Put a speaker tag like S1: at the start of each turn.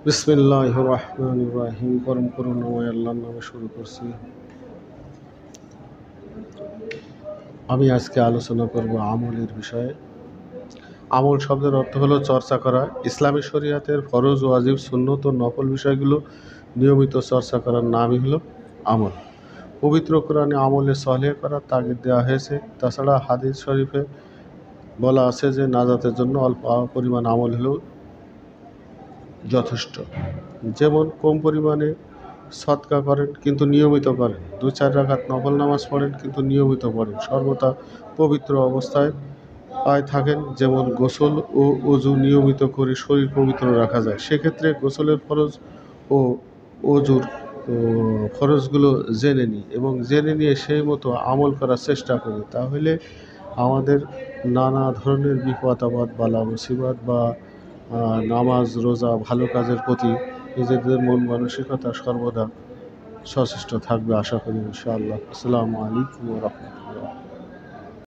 S1: বিসমিল্লাহির রহমানির রহিম। পরম করুণাময় আল্লাহর নামে শুরু করছি। আমি আজকে আলোচনা করব আমলের বিষয়ে। আমল শব্দের অর্থ হলো চর্চা করা। ইসলামী শরিয়াতের ফরজ, ওয়াজিব, সুন্নত ও নফল বিষয়গুলো নিয়মিত চর্চা করার নামই হলো আমল। পবিত্র কোরআনে আমলে সলেহ করার তাগিদ দেওয়া হয়েছে। তাছাড়া হাদিস শরীফে বলা আছে যে নাজাতের জন্য অল্প পরিমাণ আমল হলেও যথেষ্ট। যেমন কম পরিমাণে সদকা করেন কিন্তু নিয়মিত করেন, 2-4 রাকাত নফল নামাজ পড়েন কিন্তু নিয়মিত পড়েন, সর্বদা পবিত্র অবস্থায় থাকেন। যেমন গোসল ও ওযু নিয়মিত করে শরীর পবিত্র রাখা যায়। সেক্ষেত্রে গোসলের ফরজ ও ওযুর ফরজগুলো জেনে নিই এবং জেনে নিয়ে সেই মতো আমল করার চেষ্টা করি। তাহলে আমাদের নানা ধরনের বিপদ আপদ, বালা মুসিবত বা নামাজ, রোজা, ভালো কাজের প্রতি নিজেদের মন মানসিকতা সর্বদা সচেষ্ট থাকবে, আশা করি ইনশাআল্লাহ। আসসালামু আলাইকুম ওয়া রাহমাতুল্লাহ।